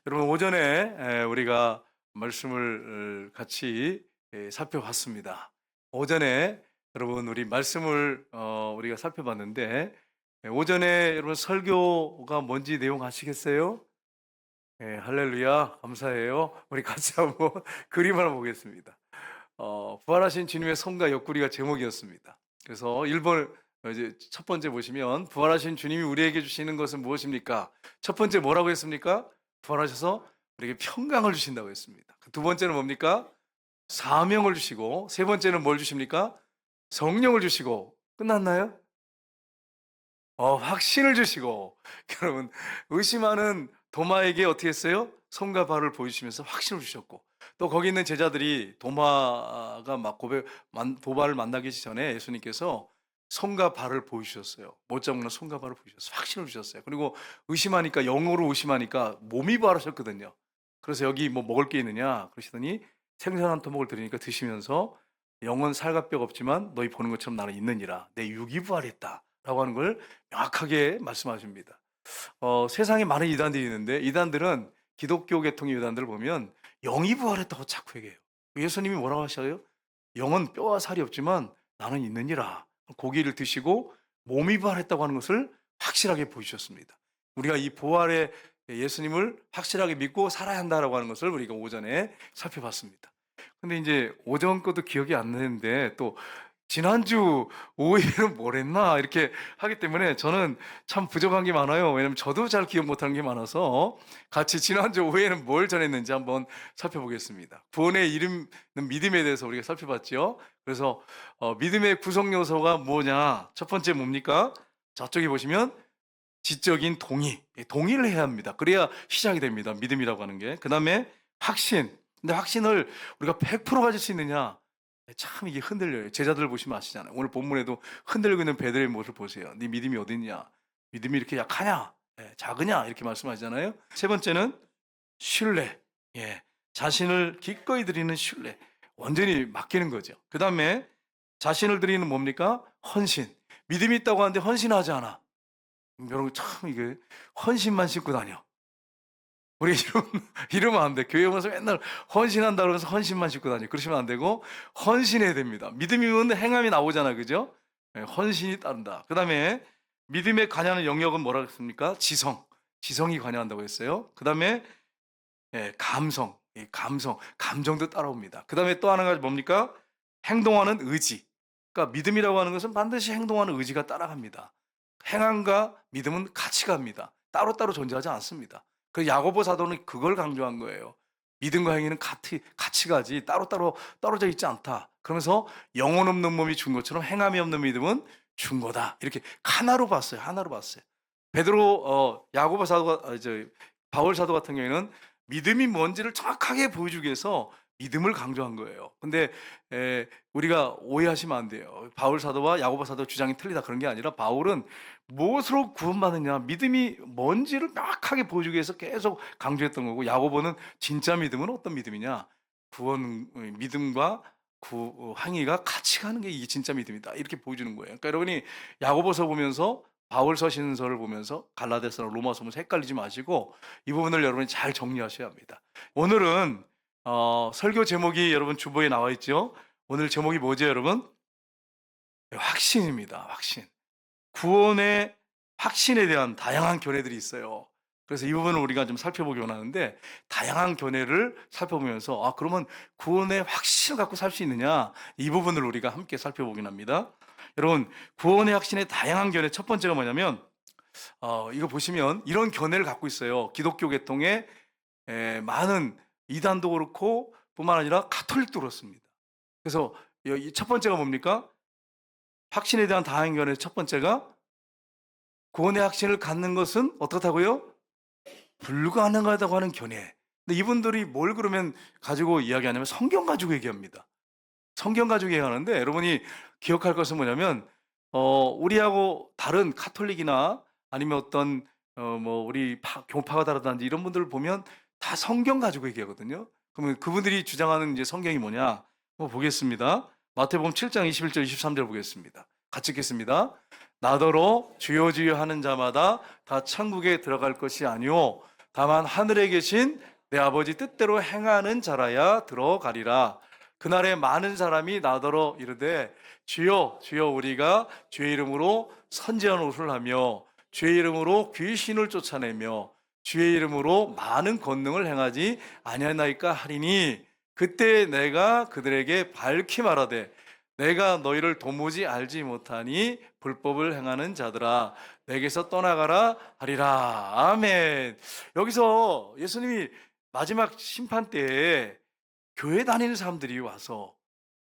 여러분 오전에 우리가 말씀을 같이 살펴봤습니다. 오전에 여러분 우리 말씀을 우리가 살펴봤는데 오전에 여러분 설교가 뭔지 내용 아시겠어요? 할렐루야 감사해요. 우리 같이 한번 그림 하나 보겠습니다. 부활하신 주님의 손과 옆구리가 제목이었습니다. 그래서 1번 이제 첫 번째 보시면 부활하신 주님이 우리에게 주시는 것은 무엇입니까? 첫 번째 뭐라고 했습니까? 부활하셔서 우리에게 평강을 주신다고 했습니다. 두 번째는 뭡니까? 사명을 주시고, 세 번째는 뭘 주십니까? 성령을 주시고. 끝났나요? 확신을 주시고. 여러분 의심하는 도마에게 어떻게 했어요? 손과 발을 보여주시면서 확신을 주셨고, 또 거기 있는 제자들이 도마가 막 도발을 만나기 전에 예수님께서 손과 발을 보여주셨어요. 못 잡는 손과 발을 보여주셨어요. 확신을 주셨어요. 그리고 의심하니까, 영으로 의심하니까 몸이 부활하셨거든요. 그래서 여기 뭐 먹을 게 있느냐 그러시더니 생선한 토목을 드리니까 드시면서 영은 살과 뼈가 없지만 너희 보는 것처럼 나는 있느니라. 내 육이 부활했다 라고 하는 걸 명확하게 말씀하십니다. 세상에 많은 이단들이 있는데, 이단들은 기독교 계통의 이단들을 보면 영이 부활했다고 자꾸 얘기해요. 예수님이 뭐라고 하셔요? 영은 뼈와 살이 없지만 나는 있느니라. 고기를 드시고 몸이 부활했다고 하는 것을 확실하게 보여주셨습니다. 우리가 이 부활의 예수님을 확실하게 믿고 살아야 한다라고 하는 것을 우리가 오전에 살펴봤습니다. 근데 이제 오전 것도 기억이 안 나는데, 또 지난주 오후에는 뭘 했나 이렇게 하기 때문에 저는 참 부족한 게 많아요. 왜냐면 저도 잘 기억 못하는 게 많아서 같이 지난주 오후에는 뭘 전했는지 한번 살펴보겠습니다. 구원의 이름은 믿음에 대해서 우리가 살펴봤죠. 그래서 믿음의 구성 요소가 뭐냐? 첫 번째 뭡니까? 저쪽에 보시면 지적인 동의, 동의를 해야 합니다. 그래야 시작이 됩니다. 믿음이라고 하는 게. 그 다음에 확신. 근데 확신을 우리가 100% 가질 수 있느냐? 참 이게 흔들려요. 제자들 보시면 아시잖아요. 오늘 본문에도 흔들고 있는 베드로의 모습을 보세요. 네 믿음이 어디 있냐? 믿음이 이렇게 약하냐? 작으냐? 이렇게 말씀하시잖아요. 세 번째는 신뢰. 자신을 기꺼이 드리는 신뢰. 완전히 맡기는 거죠. 그 다음에 자신을 드리는 뭡니까? 헌신. 믿음이 있다고 하는데 헌신하지 않아. 여러분 참 이게 헌신만 신고 다녀. 우리 이러면 안 돼. 교회 오면서 맨날 헌신한다 그러면서 헌신만 신고 다녀. 그러시면 안 되고 헌신해야 됩니다. 믿음이면 행함이 나오잖아, 그죠? 헌신이 따른다. 그 다음에 믿음에 관여하는 영역은 뭐라 그랬습니까? 지성이 관여한다고 했어요. 그 다음에 감성, 감정도 따라옵니다. 그 다음에 또 하나가 뭡니까? 행동하는 의지. 그러니까 믿음이라고 하는 것은 반드시 행동하는 의지가 따라갑니다. 행함과 믿음은 같이 갑니다. 따로따로 존재하지 않습니다. 그 야고보 사도는 그걸 강조한 거예요. 믿음과 행위는 같이 가지 따로따로 떨어져 있지 않다. 그러면서 영혼 없는 몸이 준 것처럼 행함이 없는 믿음은 준 거다. 이렇게 하나로 봤어요. 베드로 야고보 사도가 바울 사도 같은 경우에는 믿음이 뭔지를 정확하게 보여주기 위해서 믿음을 강조한 거예요. 근데 우리가 오해하시면 안 돼요. 바울 사도와 야고보 사도 주장이 틀리다 그런 게 아니라, 바울은 무엇으로 구원받느냐, 믿음이 뭔지를 명확하게 보여주기 위해서 계속 강조했던 거고, 야고보는 진짜 믿음은 어떤 믿음이냐, 구원 믿음과 행위가 같이 가는 게 이게 진짜 믿음이다, 이렇게 보여주는 거예요. 그러니까 여러분이 야고보서 보면서 바울 서신서를 보면서 갈라디아서나 로마서 보면서 헷갈리지 마시고 이 부분을 여러분이 잘 정리하셔야 합니다. 오늘은 설교 제목이 여러분 주보에 나와 있죠. 오늘 제목이 뭐죠, 여러분? 확신입니다. 확신. 구원의 확신에 대한 다양한 견해들이 있어요. 그래서 이 부분을 우리가 좀 살펴보기 원하는데, 다양한 견해를 살펴보면서 그러면 구원의 확신을 갖고 살 수 있느냐, 이 부분을 우리가 함께 살펴보긴 합니다. 여러분, 구원의 확신의 다양한 견해, 첫 번째가 뭐냐면 이거 보시면 이런 견해를 갖고 있어요. 기독교 계통에 많은 이단도 그렇고 뿐만 아니라 가톨릭도 그렇습니다. 그래서 첫 번째가 뭡니까? 확신에 대한 다양한 견해 첫 번째가, 구원의 확신을 갖는 것은 어떻다고요? 불가능하다고 하는 견해. 근데 이분들이 뭘 그러면 가지고 이야기하냐면 성경 가지고 얘기합니다. 성경 가지고 얘기하는데, 여러분이 기억할 것은 뭐냐면 우리하고 다른 카톨릭이나 아니면 어떤 우리 교파가 다르다든지 이런 분들을 보면 다 성경 가지고 얘기하거든요. 그러면 그분들이 주장하는 이제 성경이 뭐냐? 한번 보겠습니다. 마태복음 7장 21절 23절 보겠습니다. 같이 읽겠습니다. 나더러 주여 주여 하는 자마다 다 천국에 들어갈 것이 아니오, 다만 하늘에 계신 내 아버지 뜻대로 행하는 자라야 들어가리라. 그날에 많은 사람이 나더러 이르되 주여 주여 우리가 주의 이름으로 선지한 옷을 하며 주의 이름으로 귀신을 쫓아내며 주의 이름으로 많은 권능을 행하지 아니하나이까 하리니 그때 내가 그들에게 밝히 말하되 내가 너희를 도무지 알지 못하니 불법을 행하는 자들아 내게서 떠나가라 하리라. 아멘. 여기서 예수님이 마지막 심판 때에 교회 다니는 사람들이 와서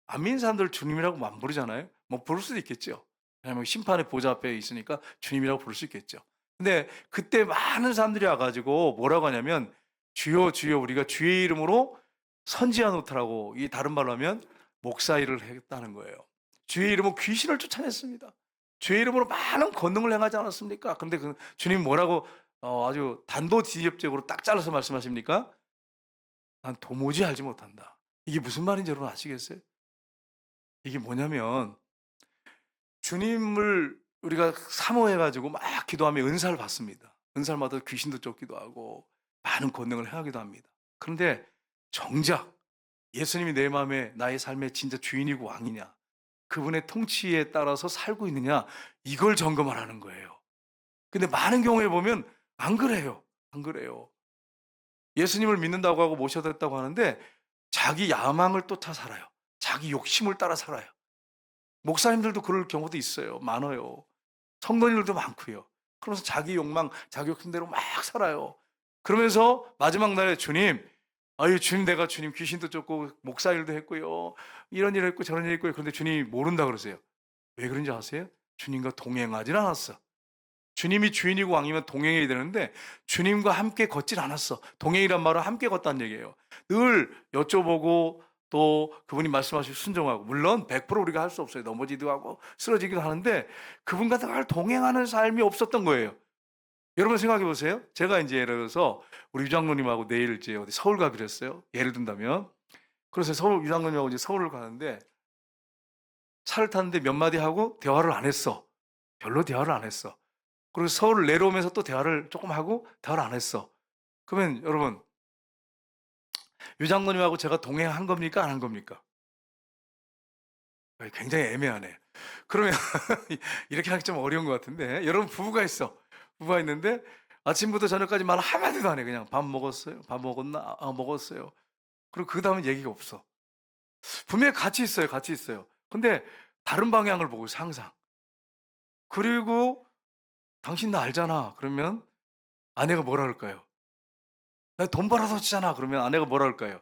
안 믿는 사람들 주님이라고 안 부르잖아요. 뭐 부를 수도 있겠죠. 왜냐하면 심판의 보좌 앞에 있으니까 주님이라고 부를 수 있겠죠. 근데 그때 많은 사람들이 와가지고 뭐라고 하냐면 주여 주여 우리가 주의 이름으로 선지한 옷하라고, 이 다른 말로 하면 목사 일을 했다는 거예요. 주의 이름으로 귀신을 쫓아냈습니다. 주의 이름으로 많은 권능을 행하지 않았습니까? 근데 그 주님 뭐라고 아주 단도직입적으로 딱 잘라서 말씀하십니까? 난 도무지 알지 못한다. 이게 무슨 말인지 여러분 아시겠어요? 이게 뭐냐면 주님을 우리가 사모해가지고 막 기도하면 은사를 받습니다. 은사를 받아 귀신도 쫓기도 하고 많은 권능을 행하기도 합니다. 그런데 정작 예수님이 내 마음에 나의 삶의 진짜 주인이고 왕이냐, 그분의 통치에 따라서 살고 있느냐, 이걸 점검하라는 거예요. 근데 많은 경우에 보면 안 그래요. 안 그래요. 예수님을 믿는다고 하고 모셔졌다고 하는데 자기 야망을 쫓아 살아요. 자기 욕심을 따라 살아요. 목사님들도 그럴 경우도 있어요. 많아요. 성도님들도 많고요. 그러면서 자기 욕망, 자기 욕심대로 막 살아요. 그러면서 마지막 날에 주님, 아유 주님, 내가 주님 귀신도 쫓고 목사 일도 했고요. 이런 일 했고 저런 일 했고요. 그런데 주님이 모른다 그러세요. 왜 그런지 아세요? 주님과 동행하진 않았어. 주님이 주인이고 왕이면 동행해야 되는데 주님과 함께 걷질 않았어. 동행이란 말은 함께 걷다는 얘기예요. 늘 여쭤보고 또 그분이 말씀하시고 순종하고, 물론 100% 우리가 할 수 없어요. 넘어지기도 하고 쓰러지기도 하는데 그분과 늘 동행하는 삶이 없었던 거예요. 여러분 생각해 보세요. 제가 이제 예를 들어서 우리 유장로님하고 내일 이제 어디 서울 가기로 했어요. 예를 든다면. 그래서 서울 유장로님하고 이제 서울을 가는데 차를 탔는데 몇 마디 하고 대화를 안 했어. 별로 대화를 안 했어. 그리고 서울을 내려오면서 또 대화를 조금 하고 대화를 안 했어. 그러면 여러분, 유 장로님하고 제가 동행한 겁니까? 안 한 겁니까? 굉장히 애매하네. 그러면 이렇게 하기 좀 어려운 것 같은데, 여러분 부부가 있어. 부부가 있는데 아침부터 저녁까지 말 한마디도 안 해. 그냥 밥 먹었어요? 밥 먹었나? 아, 먹었어요. 그리고 그 다음은 얘기가 없어. 분명히 같이 있어요. 같이 있어요. 근데 다른 방향을 보고 있어, 항상. 그리고 당신 나 알잖아. 그러면 아내가 뭐라 할까요? 나 돈 벌어서 잖아 그러면 아내가 뭐라 할까요?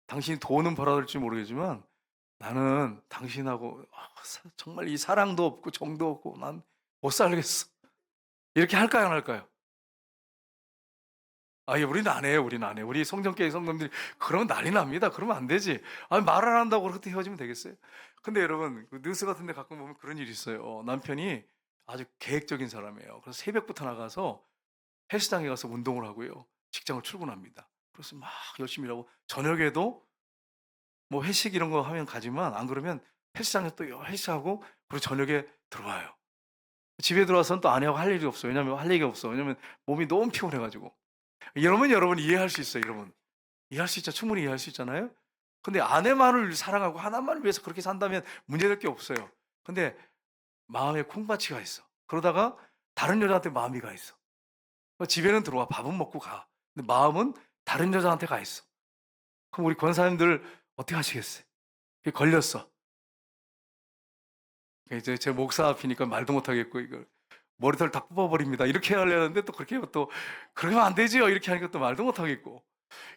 당신이 돈은 벌어들지 모르겠지만 나는 당신하고 정말 이 사랑도 없고 정도 없고 난 못 살겠어. 이렇게 할까요, 안 할까요? 아, 예, 우리는 안 해요. 우리는 안 해요. 우리 성전교회 성도님들이 그러면 난리 납니다. 그러면 안 되지. 아니, 말 안 한다고 그렇게 헤어지면 되겠어요? 근데 여러분, 그 뉴스 같은 데 가끔 보면 그런 일이 있어요. 남편이 아주 계획적인 사람이에요. 그래서 새벽부터 나가서 헬스장에 가서 운동을 하고요. 직장을 출근합니다. 그래서 막 열심히 일하고 저녁에도 뭐 회식 이런 거 하면 가지만 안 그러면 헬스장에 또 헬스하고 그리고 저녁에 들어와요. 집에 들어와서는 또 아내하고 할 일이 없어요. 왜냐면 할 얘기가 없어. 왜냐면 몸이 너무 피곤해 가지고. 여러분 이해할 수 있어요, 여러분. 이해할 수 있죠. 충분히 이해할 수 있잖아요. 근데 아내만을 사랑하고 하나만을 위해서 그렇게 산다면 문제될 게 없어요. 근데 마음에 콩밭이가 있어. 그러다가 다른 여자한테 마음이 가 있어. 집에는 들어와 밥은 먹고 가. 근데 마음은 다른 여자한테 가 있어. 그럼 우리 권사님들 어떻게 하시겠어요? 걸렸어. 이제 제 목사 앞이니까 말도 못 하겠고 이걸 머리털 다 뽑아버립니다. 이렇게 하려는데 또 그렇게 또 그러면 안 되지요. 이렇게 하니까 또 말도 못 하겠고.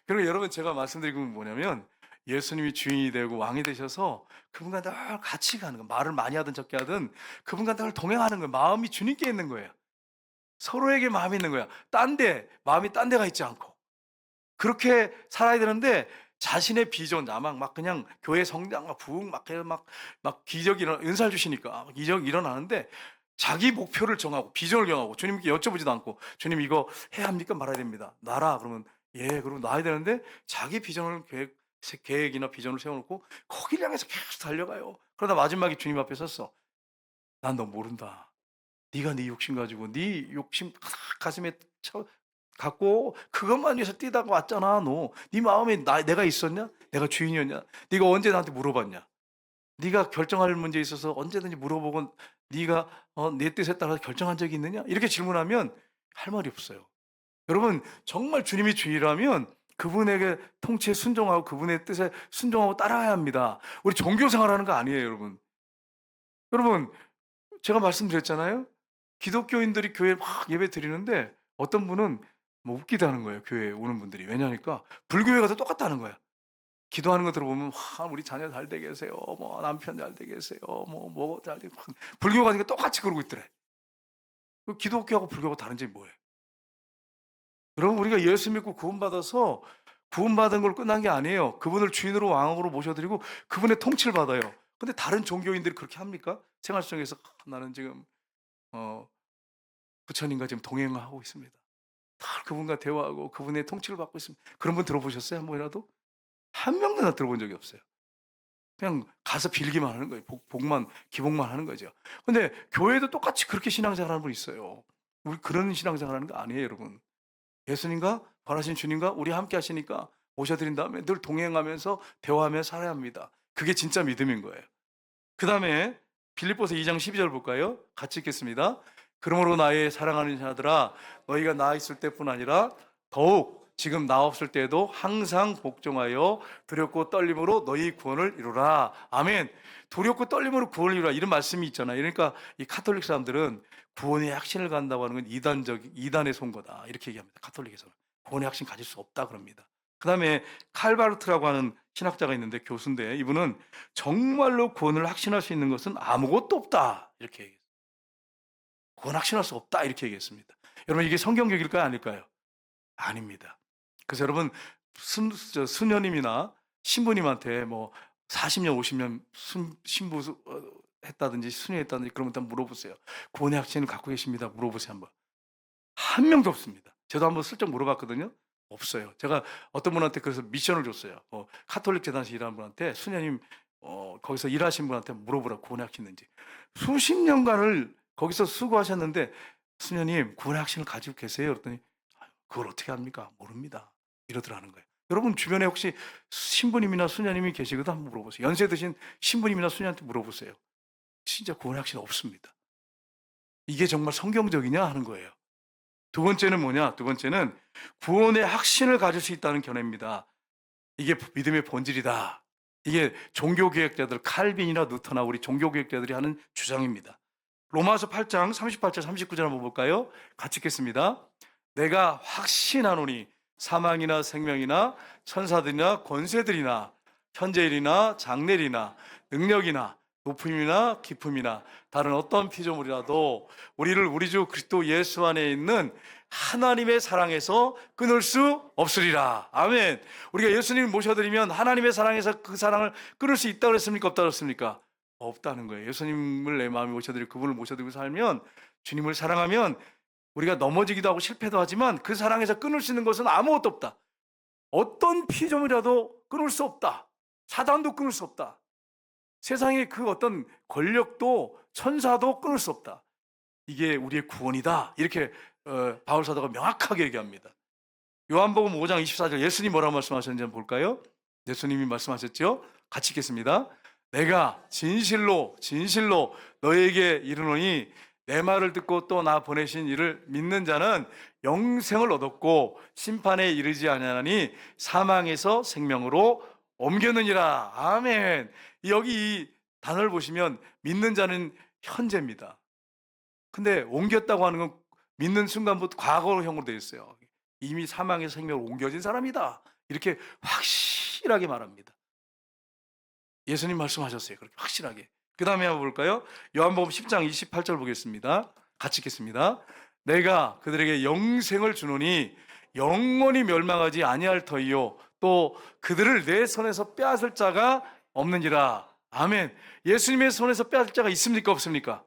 그리고 여러분 제가 말씀드리는 건 뭐냐면 예수님이 주인이 되고 왕이 되셔서 그분과 늘 같이 가는 거. 말을 많이 하든 적게 하든 그분과 늘 동행하는 거예요. 마음이 주님께 있는 거예요. 서로에게 마음이 있는 거야. 마음이 딴 데가 있지 않고. 그렇게 살아야 되는데 자신의 비전, 아마 막 그냥 교회 성장 막 부흥 막 해서 막 기적이 은사를 주시니까 기적이 일어나는데 자기 목표를 정하고 비전을 정하고 주님께 여쭤보지도 않고 주님 이거 해야 합니까? 말아야 됩니다. 놔라. 그러면 예, 그러면 놔야 되는데 자기 비전을 계획이나 비전을 세워놓고 거기를 향해서 계속 달려가요. 그러다 마지막에 주님 앞에 섰어. 난 너 모른다. 네가 네 욕심 가지고 네 욕심 가슴에 갖고 그것만 위해서 뛰다가 왔잖아. 너. 네 마음에 내가 있었냐? 내가 주인이었냐? 네가 언제 나한테 물어봤냐? 네가 결정할 문제에 있어서 언제든지 물어보고 네가 내 뜻에 따라 결정한 적이 있느냐? 이렇게 질문하면 할 말이 없어요. 여러분 정말 주님이 주인이라면 그분에게 통치에 순종하고 그분의 뜻에 순종하고 따라야 합니다. 우리 종교 생활하는 거 아니에요, 여러분. 여러분 제가 말씀드렸잖아요. 기독교인들이 교회에 막 예배 드리는데 어떤 분은 뭐 웃기다는 거예요, 교회에 오는 분들이. 왜냐니까 불교에 가서 똑같다는 거야. 기도하는 거 들어보면 와 우리 자녀 잘 되게 하세요. 뭐 남편 잘 되게 하세요. 뭐 잘 되게 불교 가니까 똑같이 그러고 있더래. 그 기독교하고 불교하고 다른 점이 뭐예요? 여러분 우리가 예수 믿고 구원받아서 구원받은 걸 끝난 게 아니에요. 그분을 주인으로 왕으로 모셔드리고 그분의 통치를 받아요. 근데 다른 종교인들이 그렇게 합니까? 생활 속에서 나는 지금 어 부처님과 지금 동행하고 있습니다. 다 그분과 대화하고 그분의 통치를 받고 있습니다. 그런 분 들어보셨어요? 한 번이라도? 한 명도 나 들어본 적이 없어요. 그냥 가서 빌기만 하는 거예요. 복만 기복만 하는 거죠. 근데 교회도 똑같이 그렇게 신앙생활하는 분 있어요. 우리 그런 신앙생활하는 거 아니에요, 여러분. 예수님과 부활하신 주님과 우리 함께 하시니까 모셔드린 다음에 늘 동행하면서 대화하며 살아야 합니다. 그게 진짜 믿음인 거예요. 그다음에 빌립보서 2장 12절 볼까요? 같이 읽겠습니다. 그러므로 나의 사랑하는 자들아 너희가 나 있을 때뿐 아니라 더욱 지금 나 없을 때에도 항상 복종하여 두렵고 떨림으로 너희 구원을 이루라. 아멘. 두렵고 떨림으로 구원을 이루라 이런 말씀이 있잖아요. 그러니까 이 카톨릭 사람들은 구원의 확신을 갖는다고 하는 건 이단의 선거다 이렇게 얘기합니다. 카톨릭에서는 구원의 확신 가질 수 없다 그럽니다. 그다음에 칼바르트라고 하는 신학자가 있는데 교수인데 이분은 정말로 구원을 확신할 수 있는 것은 아무것도 없다 이렇게 얘기했어요. 구원 확신할 수 없다 이렇게 얘기했습니다. 여러분 이게 성경적일까요 아닐까요? 아닙니다. 그래서 여러분 수녀님이나 신부님한테 뭐 40년 50년 신부 했다든지 수녀했다든지 그러면 일단 물어보세요. 구원의 확신을 갖고 계십니다. 물어보세요 한번. 한 명도 없습니다. 저도 한번 슬쩍 물어봤거든요. 없어요. 제가 어떤 분한테 그래서 미션을 줬어요. 카톨릭 재단에서 일하는 분한테 수녀님 거기서 일하신 분한테 물어보라 구원의 확신 있는지. 수십 년간을 거기서 수고하셨는데 수녀님 구원의 확신을 가지고 계세요? 그랬더니 그걸 어떻게 합니까? 모릅니다. 이러더라는 거예요. 여러분 주변에 혹시 신부님이나 수녀님이 계시거든 한번 물어보세요. 연세 드신 신부님이나 수녀한테 물어보세요. 진짜 구원의 확신 없습니다. 이게 정말 성경적이냐 하는 거예요. 두 번째는 뭐냐? 두 번째는 구원의 확신을 가질 수 있다는 견해입니다. 이게 믿음의 본질이다. 이게 종교개혁자들 칼빈이나 누터나 우리 종교개혁자들이 하는 주장입니다. 로마서 8장 38절 39절 한번 볼까요? 같이 읽겠습니다. 내가 확신하노니 사망이나 생명이나 천사들이나 권세들이나 현재일이나 장래일이나 능력이나 높음이나 깊음이나 다른 어떤 피조물이라도 우리를 우리 주 그리스도 예수 안에 있는 하나님의 사랑에서 끊을 수 없으리라. 아멘. 우리가 예수님을 모셔드리면 하나님의 사랑에서 그 사랑을 끊을 수 있다 그랬습니까? 없다 그랬습니까? 없다는 거예요. 예수님을 내 마음에 모셔드리고 그분을 모셔드리고 살면 주님을 사랑하면 우리가 넘어지기도 하고 실패도 하지만 그 사랑에서 끊을 수 있는 것은 아무것도 없다. 어떤 피조물이라도 끊을 수 없다. 사단도 끊을 수 없다. 세상의 그 어떤 권력도 천사도 끊을 수 없다. 이게 우리의 구원이다. 이렇게 바울 사도가 명확하게 얘기합니다. 요한복음 5장 24절 예수님이 뭐라고 말씀하셨는지 한번 볼까요? 예수님이 말씀하셨죠? 같이 읽겠습니다. 내가 진실로 너에게 이르노니 내 말을 듣고 또 나 보내신 이를 믿는 자는 영생을 얻었고 심판에 이르지 아니하나니 사망에서 생명으로 옮겼느니라. 아멘. 여기 이 단어를 보시면 믿는 자는 현재입니다. 근데 옮겼다고 하는 건 믿는 순간부터 과거형으로 되어 있어요. 이미 사망에서 생명으로 옮겨진 사람이다. 이렇게 확실하게 말합니다. 예수님 말씀하셨어요. 그렇게 확실하게. 그 다음에 한번 볼까요? 요한복음 10장 28절 보겠습니다. 같이 읽겠습니다. 내가 그들에게 영생을 주노니 영원히 멸망하지 아니할 터이요 또 그들을 내 손에서 빼앗을 자가 없느니라. 아멘. 예수님의 손에서 빼앗을 자가 있습니까? 없습니까?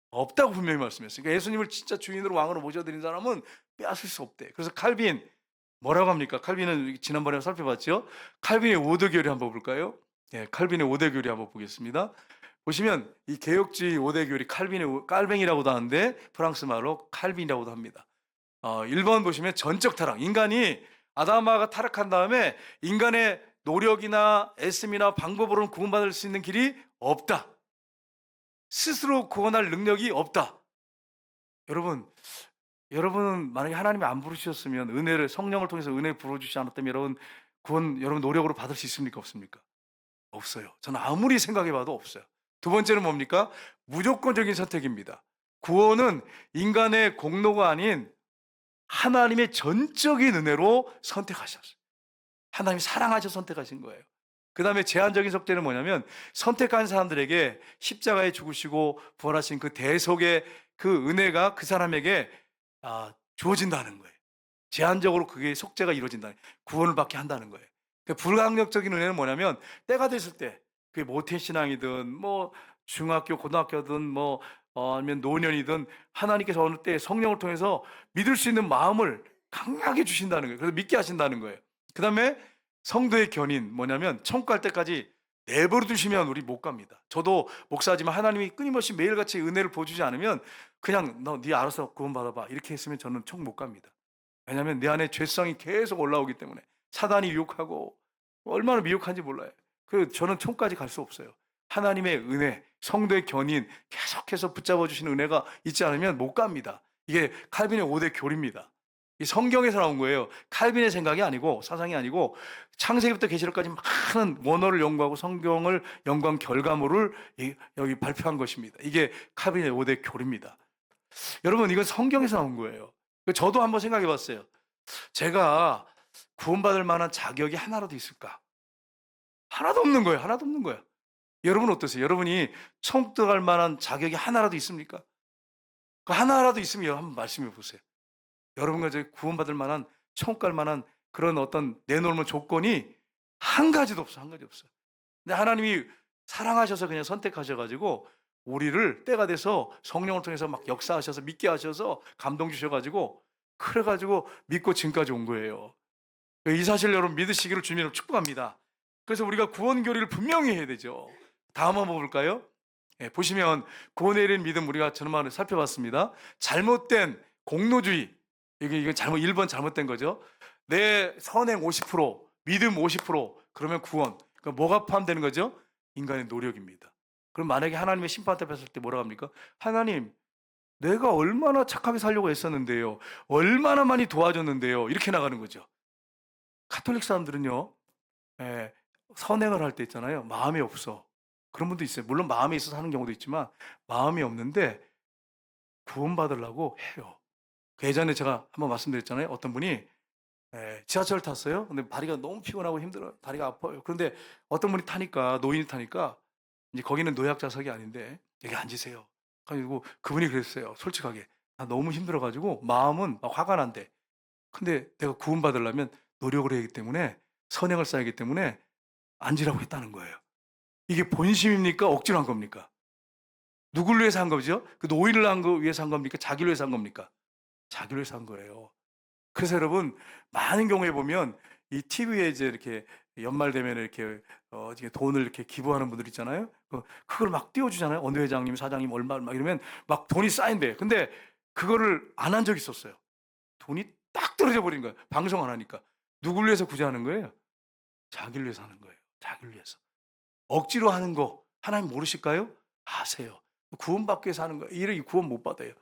없다고 분명히 말씀했어요. 그러니까 예수님을 진짜 주인으로 왕으로 모셔드린 사람은 빼앗을 수 없대. 그래서 칼빈 뭐라고 합니까? 칼빈은 지난번에 살펴봤죠. 칼빈의 5대 교리 한번 볼까요? 예, 칼빈의 5대 교리 한번 보겠습니다. 보시면 이 개혁주의 5대 교리 칼빈의 깔뱅이라고도 하는데 프랑스 말로 칼빈이라고도 합니다. 1번 보시면 전적 타락. 인간이 아담하가 타락한 다음에 인간의 노력이나 애씀이나 방법으로는 구원받을 수 있는 길이 없다. 스스로 구원할 능력이 없다. 여러분은 만약에 하나님이 안 부르셨으면, 은혜를, 성령을 통해서 은혜 부어주시지 않았다면 여러분 구원 여러분 노력으로 받을 수 있습니까? 없습니까? 없어요. 저는 아무리 생각해봐도 없어요. 두 번째는 뭡니까? 무조건적인 선택입니다. 구원은 인간의 공로가 아닌 하나님의 전적인 은혜로 선택하셨어요. 하나님이 사랑하셔서 선택하신 거예요. 그 다음에 제한적인 속죄는 뭐냐면, 선택한 사람들에게 십자가에 죽으시고 부활하신 그 대속의 그 은혜가 그 사람에게 주어진다는 거예요. 제한적으로 그게 속죄가 이루어진다는, 구원을 받게 한다는 거예요. 그러니까 불강력적인 은혜는 뭐냐면, 때가 됐을 때, 그게 모태신앙이든 뭐 중학교 고등학교든 뭐 아니면 노년이든, 하나님께서 어느 때 성령을 통해서 믿을 수 있는 마음을 강하게 주신다는 거예요. 그래서 믿게 하신다는 거예요. 그 다음에 성도의 견인 뭐냐면, 천국 갈 때까지 내버려 두시면 우리 못 갑니다. 저도 목사지만 하나님이 끊임없이 매일같이 은혜를 보여주지 않으면 그냥 너 네 알아서 구원 받아봐 이렇게 했으면 저는 천국 못 갑니다. 왜냐하면 내 안에 죄성이 계속 올라오기 때문에, 사단이 유혹하고 얼마나 미혹한지 몰라요. 그래서 저는 천국까지 갈 수 없어요. 하나님의 은혜, 성도의 견인 계속해서 붙잡아 주시는 은혜가 있지 않으면 못 갑니다. 이게 칼빈의 5대 교리입니다. 이 성경에서 나온 거예요. 칼빈의 생각이 아니고, 사상이 아니고, 창세기부터 계시록까지 많은 원어를 연구하고 성경을 연구한 결과물을 여기 발표한 것입니다. 이게 칼빈의 5대 교리입니다. 여러분, 이건 성경에서 나온 거예요. 저도 한번 생각해 봤어요. 제가 구원받을 만한 자격이 하나라도 있을까? 하나도 없는 거예요. 하나도 없는 거예요. 여러분 어떠세요? 여러분이 천국 들어갈 만한 자격이 하나라도 있습니까? 그 하나라도 있으면 한번 말씀해 보세요. 여러분과 저 구원받을 만한, 천국 갈 만한 그런 어떤 내놓는 조건이 한 가지도 없어. 한 가지 없어요. 근데 하나님이 사랑하셔서 그냥 선택하셔가지고 우리를 때가 돼서 성령을 통해서 막 역사하셔서 믿게 하셔서 감동 주셔가지고, 그래가지고 믿고 지금까지 온 거예요. 이 사실 여러분 믿으시기를 주님으로 축복합니다. 그래서 우리가 구원 교리를 분명히 해야 되죠. 다음 한번 볼까요? 보시면 구원에 이른 믿음, 우리가 저번에 살펴봤습니다. 잘못된 공로주의, 이게 잘못, 1번 잘못된 거죠. 내 선행 50%, 믿음 50%, 그러면 구원. 그러니까 뭐가 포함되는 거죠? 인간의 노력입니다. 그럼 만약에 하나님의 심판 앞에 섰을 때 뭐라고 합니까? 하나님, 내가 얼마나 착하게 살려고 했었는데요, 얼마나 많이 도와줬는데요, 이렇게 나가는 거죠. 가톨릭 사람들은요, 선행을 할 때 있잖아요, 마음이 없어. 그런 분도 있어요. 물론 마음이 있어서 하는 경우도 있지만 마음이 없는데 구원받으려고 해요. 그 예전에 제가 한번 말씀드렸잖아요. 어떤 분이 지하철을 탔어요. 근데 다리가 너무 피곤하고 힘들어요. 다리가 아파요. 그런데 어떤 분이 타니까, 노인이 타니까, 이제 거기는 노약자석이 아닌데 여기 앉으세요. 그리고 그분이 그랬어요. 솔직하게, 나 너무 힘들어가지고 마음은 막 화가 난대. 근데 내가 구원받으려면 노력을 해야 하기 때문에, 선행을 쌓아야 하기 때문에 앉으라고 했다는 거예요. 이게 본심입니까? 억지로 한 겁니까? 누구를 위해서 한 거죠? 그 노인을 위해서 한 겁니까? 자기를 위해서 한 겁니까? 자기를 위해서 한 거예요. 그래서 여러분, 많은 경우에 보면 이 TV에 이제 이렇게 연말 되면 이렇게 돈을 이렇게 기부하는 분들 있잖아요. 그걸 막 띄워주잖아요. 어느 회장님, 사장님 얼마 이러면 막 돈이 쌓인대. 근데 그거를 안 한 적이 있었어요. 돈이 딱 떨어져 버린 거예요. 방송 안 하니까. 누구를 위해서 구제하는 거예요? 자기를 위해서 하는 거예요. 자기를 위해서. 억지로 하는 거 하나님 모르실까요? 아세요. 구원받기 위해서 하는 거예요. 이래 구원 못 받아요.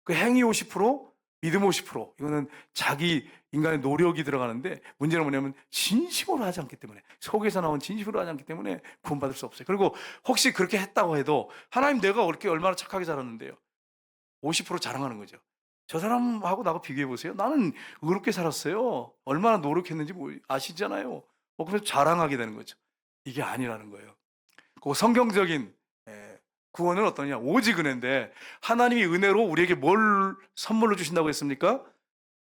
그 행위 50%, 믿음 50%, 이거는 자기 인간의 노력이 들어가는데, 문제는 뭐냐면 진심으로 하지 않기 때문에, 속에서 나온 진심으로 하지 않기 때문에 구원받을 수 없어요. 그리고 혹시 그렇게 했다고 해도, 하나님 내가 그렇게 얼마나 착하게 살았는데요, 50% 자랑하는 거죠. 저 사람하고 나하고 비교해 보세요. 나는 의롭게 살았어요. 얼마나 노력했는지 아시잖아요. 그래서 자랑하게 되는 거죠. 이게 아니라는 거예요. 그 성경적인 구원은 어떠냐? 오직 은혜인데, 하나님이 은혜로 우리에게 뭘 선물로 주신다고 했습니까?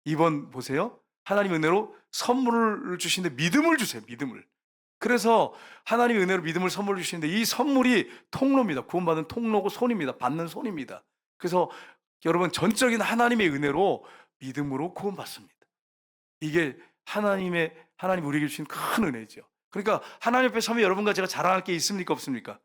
2번 보세요. 하나님 은혜로 선물을 주시는데 믿음을 주세요. 믿음을. 그래서 하나님의 은혜로 믿음을 선물로 주시는데, 이 선물이 통로입니다. 구원받은 통로고 손입니다. 받는 손입니다. 그래서 여러분, 전적인 하나님의 은혜로 믿음으로 구원받습니다. 이게 하나님 우리에게 주신 큰 은혜죠. 그러니까 하나님 앞에 서면 여러분과 제가 자랑할 게 있습니까? 없습니까?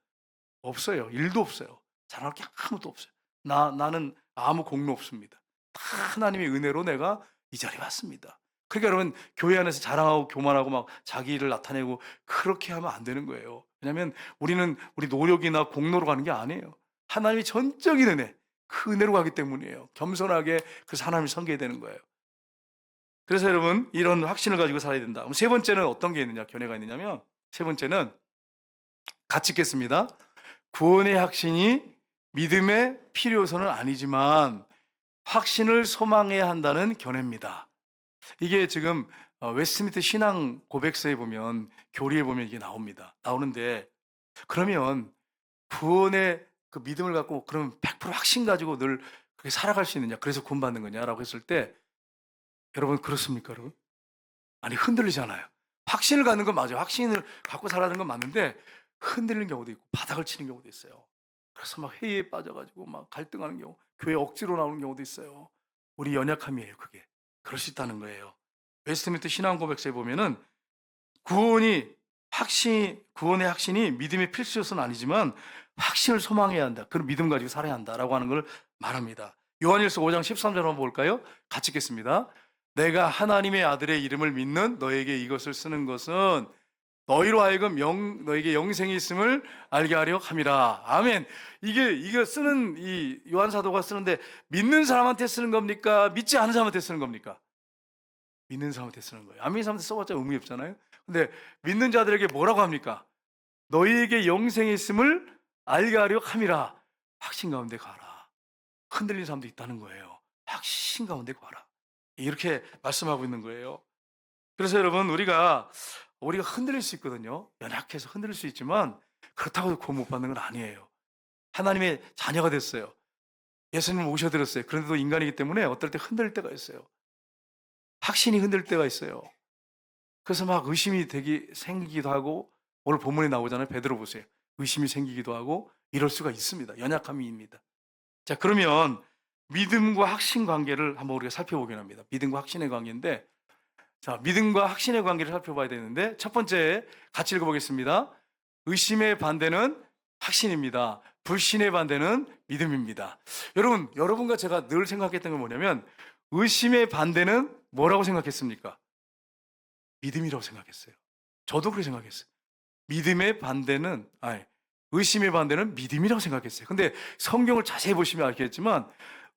없어요. 일도 없어요. 자랑할 게 아무것도 없어요. 나는 아무 공로 없습니다. 다 하나님의 은혜로 내가 이 자리에 왔습니다. 그러니까 여러분, 교회 안에서 자랑하고 교만하고 막 자기 일을 나타내고 그렇게 하면 안 되는 거예요. 왜냐하면 우리는 우리 노력이나 공로로 가는 게 아니에요. 하나님의 전적인 은혜, 그 은혜로 가기 때문이에요. 겸손하게 그래서 하나님을 섬겨야 되는 거예요. 그래서 여러분, 이런 확신을 가지고 살아야 된다. 그럼 세 번째는 어떤 게 있느냐, 견해가 있느냐면, 세 번째는 같이 읽겠습니다. 구원의 확신이 믿음의 필요서는 아니지만 확신을 소망해야 한다는 견해입니다. 이게 지금 웨스트민스터 신앙 고백서에 보면, 교리에 보면 이게 나오는데, 그러면 구원의 그 믿음을 갖고 그러면 100% 확신 가지고 늘 그렇게 살아갈 수 있느냐, 그래서 구원받는 거냐라고 했을 때, 여러분 그렇습니까, 여러분? 아니, 흔들리잖아요. 확신을 갖는 건 맞아요. 확신을 갖고 살아가는 건 맞는데 흔들리는 경우도 있고 바닥을 치는 경우도 있어요. 그래서 막 회의에 빠져가지고 막 갈등하는 경우, 교회 억지로 나오는 경우도 있어요. 우리 연약함이에요, 그게. 그럴 수 있다는 거예요. 웨스트민스터 신앙 고백서에 보면은 구원의 확신이 믿음의 필수 요소는 아니지만 확신을 소망해야 한다. 그런 믿음 가지고 살아야 한다라고 하는 걸 말합니다. 요한일서 5장 13절 한번 볼까요? 같이 읽겠습니다. 내가 하나님의 아들의 이름을 믿는 너에게 이것을 쓰는 것은 너희로 하여금 너에게 영생이 있음을 알게 하려 함이라. 아멘. 이게 쓰는, 이 요한 사도가 쓰는데 믿는 사람한테 쓰는 겁니까? 믿지 않은 사람한테 쓰는 겁니까? 믿는 사람한테 쓰는 거예요. 안 믿는 사람한테 써봤자 의미 없잖아요. 근데 믿는 자들에게 뭐라고 합니까? 너희에게 영생이 있음을 알게 하려 함이라. 확신 가운데 가라. 흔들린 사람도 있다는 거예요. 확신 가운데 가라. 이렇게 말씀하고 있는 거예요. 그래서 여러분, 우리가 흔들릴 수 있거든요. 연약해서 흔들릴 수 있지만 그렇다고 구원 못 받는 건 아니에요. 하나님의 자녀가 됐어요. 예수님을 모셔드렸어요. 그런데도 인간이기 때문에 어떨 때 흔들릴 때가 있어요. 확신이 흔들릴 때가 있어요. 그래서 막 의심이 생기기도 하고, 오늘 본문에 나오잖아요. 베드로 보세요. 의심이 생기기도 하고 이럴 수가 있습니다. 연약함입니다. 자, 그러면 믿음과 확신 관계를 한번 우리가 살펴보긴 합니다. 믿음과 확신의 관계인데, 자, 믿음과 확신의 관계를 살펴봐야 되는데, 첫 번째 같이 읽어보겠습니다. 의심의 반대는 확신입니다. 불신의 반대는 믿음입니다. 여러분과 제가 늘 생각했던 건 뭐냐면, 의심의 반대는 뭐라고 생각했습니까? 믿음이라고 생각했어요. 저도 그렇게 생각했어요. 의심의 반대는 믿음이라고 생각했어요. 근데 성경을 자세히 보시면 알겠지만,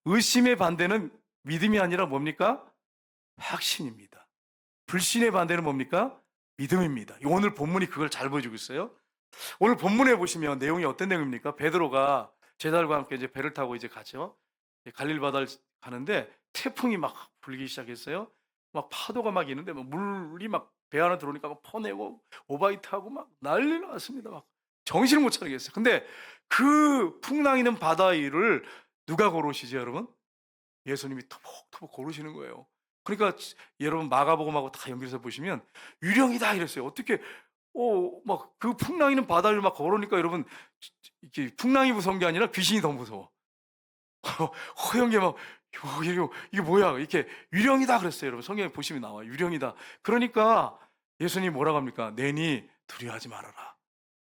의심의 반대는 믿음이 아니라 뭡니까? 확신입니다. 불신의 반대는 뭡니까? 믿음입니다. 오늘 본문이 그걸 잘 보여주고 있어요. 오늘 본문에 보시면 내용이 어떤 내용입니까? 베드로가 제자들과 함께 이제 배를 타고 이제 가죠. 갈릴리 바다를 가는데 태풍이 막 불기 시작했어요. 막 파도가 막 있는데 막 물이 막 배 안에 들어오니까 막 퍼내고 오바이트하고 막 난리가 났습니다. 막 정신을 못 차리겠어요. 근데 그 풍랑이는 바다 위를 누가 걸으시죠, 여러분? 예수님이 터벅터벅 걸으시는 거예요. 그러니까 여러분 마가복음하고 다 연결해서 보시면 유령이다 이랬어요. 어떻게 막 그 풍랑이는 바다를 막 걸으니까 여러분, 이게 풍랑이 무서운 게 아니라 귀신이 더 무서워. 허연 게 막 이게 뭐야? 이렇게 유령이다 그랬어요. 여러분 성경에 보시면 나와요. 유령이다. 그러니까 예수님이 뭐라고 합니까? 내니 두려워하지 말아라.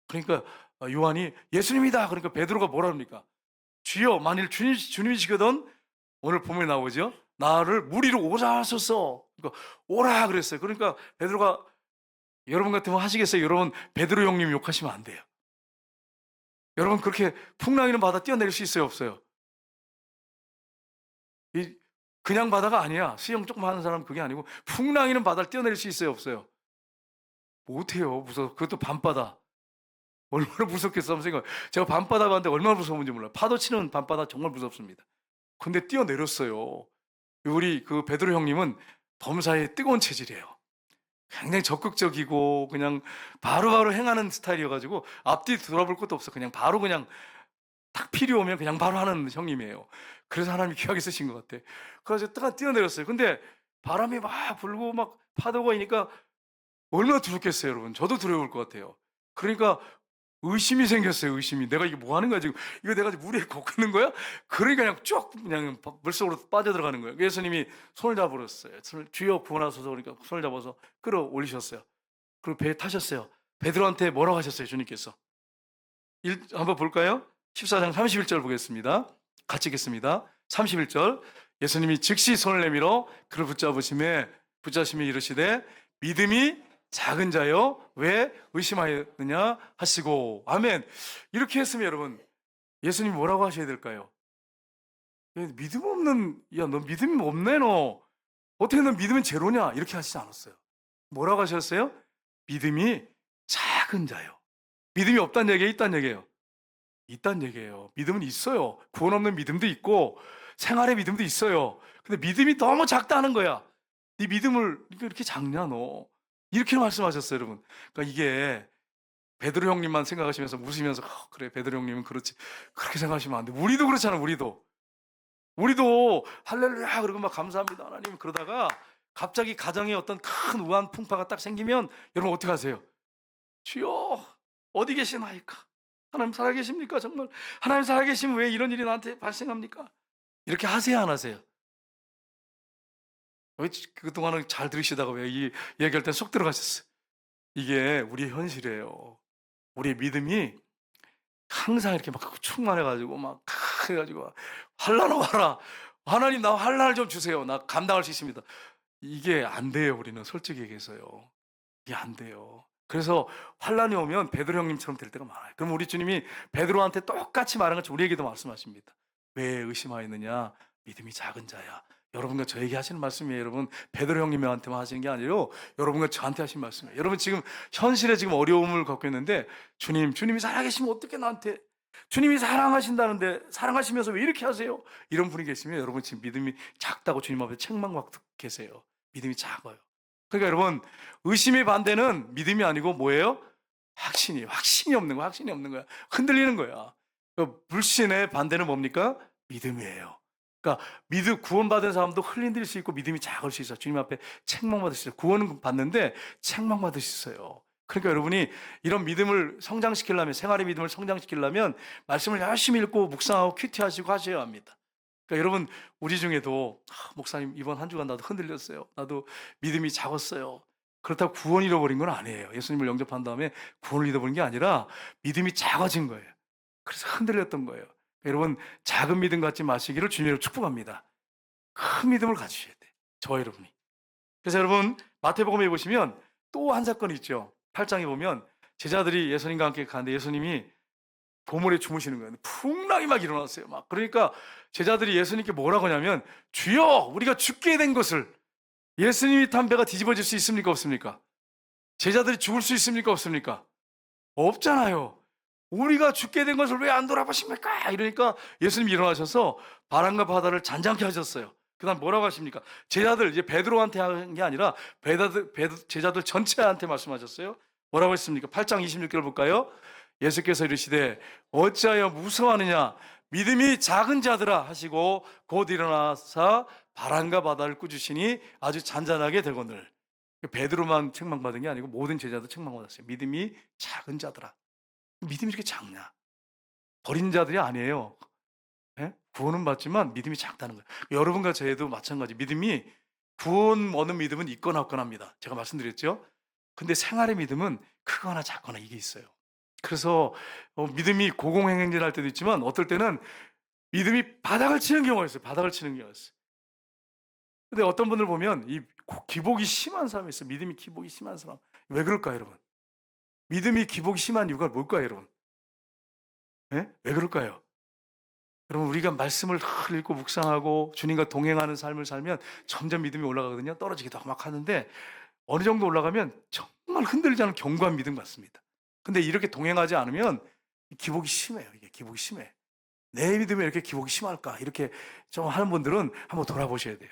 그러니까 요한이 예수님이다. 그러니까 베드로가 뭐라 합니까? 주여, 만일 주님이시거든, 오늘 본문에 나오죠. 나를 물 위로 오라 하소서. 그러니까 오라 그랬어요. 그러니까 베드로가, 여러분 같으면 하시겠어요? 여러분, 베드로 형님 욕하시면 안 돼요. 여러분 그렇게 풍랑이는 바다 뛰어내릴 수 있어요, 없어요? 그냥 바다가 아니야. 수영 조금 하는 사람은 그게 아니고 풍랑이는 바다를 뛰어내릴 수 있어요, 없어요? 못해요. 무서워. 그것도 밤바다. 얼마나 무섭겠어 한번 생각. 제가 밤바다 봤는데 얼마나 무서운지 몰라요. 파도 치는 밤바다 정말 무섭습니다. 근데 뛰어내렸어요. 우리 그 베드로 형님은 범사의 뜨거운 체질이에요. 굉장히 적극적이고 그냥 바로바로 행하는 스타일이어가지고 앞뒤 돌아볼 것도 없어. 그냥 바로 그냥 딱 필요 오면 그냥 바로 하는 형님이에요. 그래서 하나님이 귀하게 쓰신 것 같아. 그래서 딱 뛰어내렸어요. 근데 바람이 막 불고 막 파도가 있으니까 얼마나 두렵겠어요, 여러분. 저도 두려울 것 같아요. 그러니까 의심이 생겼어요. 의심이. 내가 이게 뭐 하는 거야 지금? 이거 내가 물에 걷는 거야? 그러니까 그냥 쭉 그냥 물속으로 빠져들어가는 거예요. 예수님이 손을 잡으셨어요. 주여 구원하소서. 그러니까 손을 잡아서 끌어올리셨어요. 그리고 배에 타셨어요. 베드로한테 뭐라고 하셨어요, 주님께서? 한번 볼까요? 14장 31절 보겠습니다. 같이 읽겠습니다. 31절. 예수님이 즉시 손을 내밀어 그를 붙잡으시며 이르시되 믿음이 작은 자여 왜 의심하였느냐 하시고 아멘. 이렇게 했으면 여러분 예수님이 뭐라고 하셔야 될까요? 믿음 없는 야 너 믿음이 없네 너 어떻게 너 믿음은 제로냐 이렇게 하시지 않았어요. 뭐라고 하셨어요? 믿음이 작은 자요. 믿음이 없다는 얘기예요, 있다는 얘기예요? 있다는 얘기예요. 믿음은 있어요. 구원 없는 믿음도 있고 생활의 믿음도 있어요. 근데 믿음이 너무 작다는 거야. 네 믿음을 이렇게 작냐 너. 이렇게 말씀하셨어요, 여러분. 그러니까 이게 베드로 형님만 생각하시면서 웃으면서 그래 베드로 형님은 그렇지 그렇게 생각하시면 안 돼. 우리도 그렇잖아, 우리도 할렐루야 그러고 막 감사합니다 하나님 그러다가 갑자기 가정에 어떤 큰 우한 풍파가 딱 생기면 여러분 어떻게 하세요? 주여 어디 계시나이까? 하나님 살아계십니까? 정말 하나님 살아계시면 왜 이런 일이 나한테 발생합니까? 이렇게 하세요 안 하세요? 왜 그동안은 잘 들으시다가 왜 이 얘기할 때 속 들어가셨어요? 이게 우리의 현실이에요. 우리의 믿음이 항상 이렇게 막 충만해가지고 막 해가지고 환난 와라 하나님 나 환난을 좀 주세요 나 감당할 수 있습니다. 이게 안 돼요. 우리는 솔직히 얘기해서요. 이게 안 돼요. 그래서 환난이 오면 베드로 형님처럼 될 때가 많아요. 그럼 우리 주님이 베드로한테 똑같이 말한 것처럼 우리에게도 말씀하십니다. 왜 의심하였느냐? 믿음이 작은 자야. 여러분과 저에게 하시는 말씀이에요. 여러분 베드로 형님한테만 하시는 게 아니라 여러분과 저한테 하신 말씀이에요. 여러분 지금 현실에 지금 어려움을 겪고 있는데 주님이 살아계시면 어떻게 나한테 주님이 사랑하신다는데 사랑하시면서 왜 이렇게 하세요? 이런 분이 계시면 여러분 지금 믿음이 작다고 주님 앞에 책망받고 계세요. 믿음이 작아요. 그러니까 여러분 의심의 반대는 믿음이 아니고 뭐예요? 확신이 없는 거야. 흔들리는 거야. 불신의 반대는 뭡니까? 믿음이에요. 그러니까 구원받은 사람도 흔들릴 수 있고 믿음이 작을 수 있어요. 주님 앞에 책망받을 수 있어요. 구원은 받는데 책망받을 수 있어요. 그러니까 여러분이 이런 믿음을 성장시키려면 생활의 믿음을 성장시키려면 말씀을 열심히 읽고 묵상하고 큐티하시고 하셔야 합니다. 그러니까 여러분 우리 중에도 목사님 이번 한 주간 나도 흔들렸어요. 나도 믿음이 작았어요. 그렇다고 구원 잃어버린 건 아니에요. 예수님을 영접한 다음에 구원을 잃어버린 게 아니라 믿음이 작아진 거예요. 그래서 흔들렸던 거예요. 여러분 작은 믿음 갖지 마시기를 주님으로 축복합니다. 큰 믿음을 가지셔야 돼요. 저와 여러분이. 그래서 여러분 마태복음에 보시면 또 한 사건이 있죠. 8장에 보면 제자들이 예수님과 함께 가는데 예수님이 보물에 주무시는 거예요. 풍랑이 막 일어났어요. 막 그러니까 제자들이 예수님께 뭐라고 하냐면 주여 우리가 죽게 된 것을 예수님이 탄 배가 뒤집어질 수 있습니까 없습니까? 제자들이 죽을 수 있습니까 없습니까? 없잖아요. 우리가 죽게 된 것을 왜 안 돌아보십니까? 이러니까 예수님이 일어나셔서 바람과 바다를 잔잔케 하셨어요. 그 다음 뭐라고 하십니까? 제자들, 이제 베드로한테 한 게 아니라 제자들 전체한테 말씀하셨어요. 뭐라고 했습니까? 8장 26절을 볼까요? 예수께서 이르시되 어찌하여 무서워하느냐? 믿음이 작은 자들아 하시고 곧 일어나사 바람과 바다를 꾸짖으시니 아주 잔잔하게 되거늘. 베드로만 책망받은 게 아니고 모든 제자도 책망받았어요. 믿음이 작은 자들아. 믿음이 이렇게 작냐? 버린 자들이 아니에요. 예? 구원은 받지만 믿음이 작다는 거예요. 여러분과 저희도 마찬가지. 믿음이 구원 얻는 믿음은 있거나 없거나입니다. 제가 말씀드렸죠. 근데 생활의 믿음은 크거나 작거나 이게 있어요. 그래서 믿음이 고공행진할 때도 있지만 어떨 때는 믿음이 바닥을 치는 경우가 있어요. 근데 어떤 분들 보면 이 기복이 심한 사람이 있어요. 믿음이 기복이 심한 사람. 왜 그럴까요, 여러분? 믿음이 기복이 심한 이유가 뭘까요, 여러분? 예? 왜 그럴까요? 여러분 우리가 말씀을 읽고 묵상하고 주님과 동행하는 삶을 살면 점점 믿음이 올라가거든요. 떨어지기도 하고 막 하는데 어느 정도 올라가면 정말 흔들리지 않은 견고한 믿음 같습니다. 근데 이렇게 동행하지 않으면 기복이 심해요. 이게 기복이 심해. 내 믿음이 이렇게 기복이 심할까? 이렇게 좀 하는 분들은 한번 돌아보셔야 돼요.